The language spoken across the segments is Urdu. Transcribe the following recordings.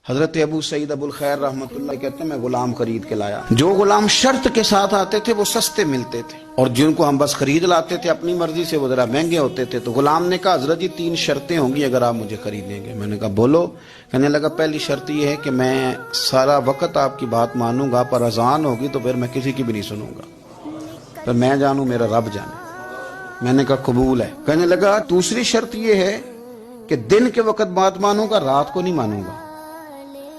حضرت ابو سعید ابو الخیر رحمۃ اللہ کہتے ہیں میں غلام خرید کے لایا. جو غلام شرط کے ساتھ آتے تھے وہ سستے ملتے تھے، اور جن کو ہم بس خرید لاتے تھے اپنی مرضی سے وہ ذرا مہنگے ہوتے تھے. تو غلام نے کہا حضرت جی 3 شرطیں ہوں گی اگر آپ مجھے خریدیں گے. میں نے کہا بولو. کہنے لگا پہلی شرط یہ ہے کہ میں سارا وقت آپ کی بات مانوں گا، پر اذان ہوگی تو پھر میں کسی کی بھی نہیں سنوں گا، پھر میں جانوں میرا رب جانے. میں نے کہا قبول ہے. کہنے لگا دوسری شرط یہ ہے کہ دن کے وقت بات مانوں گا، رات کو نہیں مانوں گا.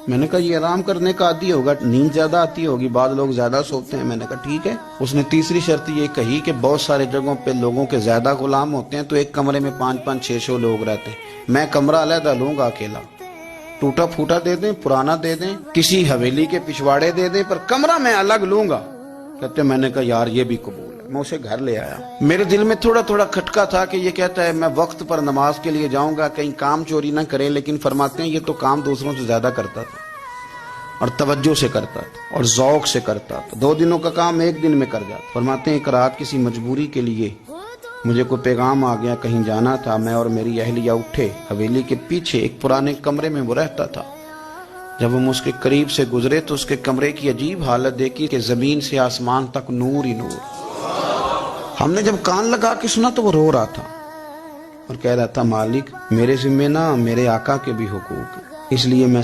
میں نے کہا یہ آرام کرنے کا عادی ہوگا، نیند زیادہ آتی ہوگی، بعض لوگ زیادہ سوتے ہیں. میں نے کہا ٹھیک ہے. اس نے تیسری شرط یہ کہی کہ بہت سارے جگہوں پہ لوگوں کے زیادہ غلام ہوتے ہیں تو ایک کمرے میں 5-5 6 لوگ رہتے ہیں. میں کمرہ علیحدہ لوں گا اکیلا، ٹوٹا پھوٹا دے دیں، پرانا دے دیں، کسی حویلی کے پچھواڑے دے دیں، پر کمرہ میں الگ لوں گا. کہتے میں نے کہا یار یہ بھی قبول ہے. میں اسے گھر لے آیا. میرے دل میں تھوڑا تھوڑا کھٹکا تھا کہ یہ کہتا ہے میں وقت پر نماز کے لیے جاؤں گا، کہیں کام چوری نہ کرے، لیکن فرماتے ہیں یہ تو کام دوسروں سے زیادہ کرتا تھا اور توجہ سے کرتا تھا اور ذوق سے کرتا تھا. 2 دنوں کا کام 1 دن میں کر جاتا. فرماتے ہیں ایک رات کسی مجبوری کے لیے مجھے کوئی پیغام آ گیا، کہیں جانا تھا. میں اور میری اہلیہ اٹھے، حویلی کے پیچھے ایک پرانے کمرے میں وہ رہتا تھا. جب ہم اس کے قریب سے گزرے تو اس کے کمرے کی عجیب حالت دیکھی کہ زمین سے آسمان تک نور ہی نور. ہم نے جب کان لگا کے سنا تو وہ رو رہا تھا اور کہہ رہا تھا مالک میرے ذمہ نہ میرے آقا کے بھی حقوق ہیں، اس لیے میں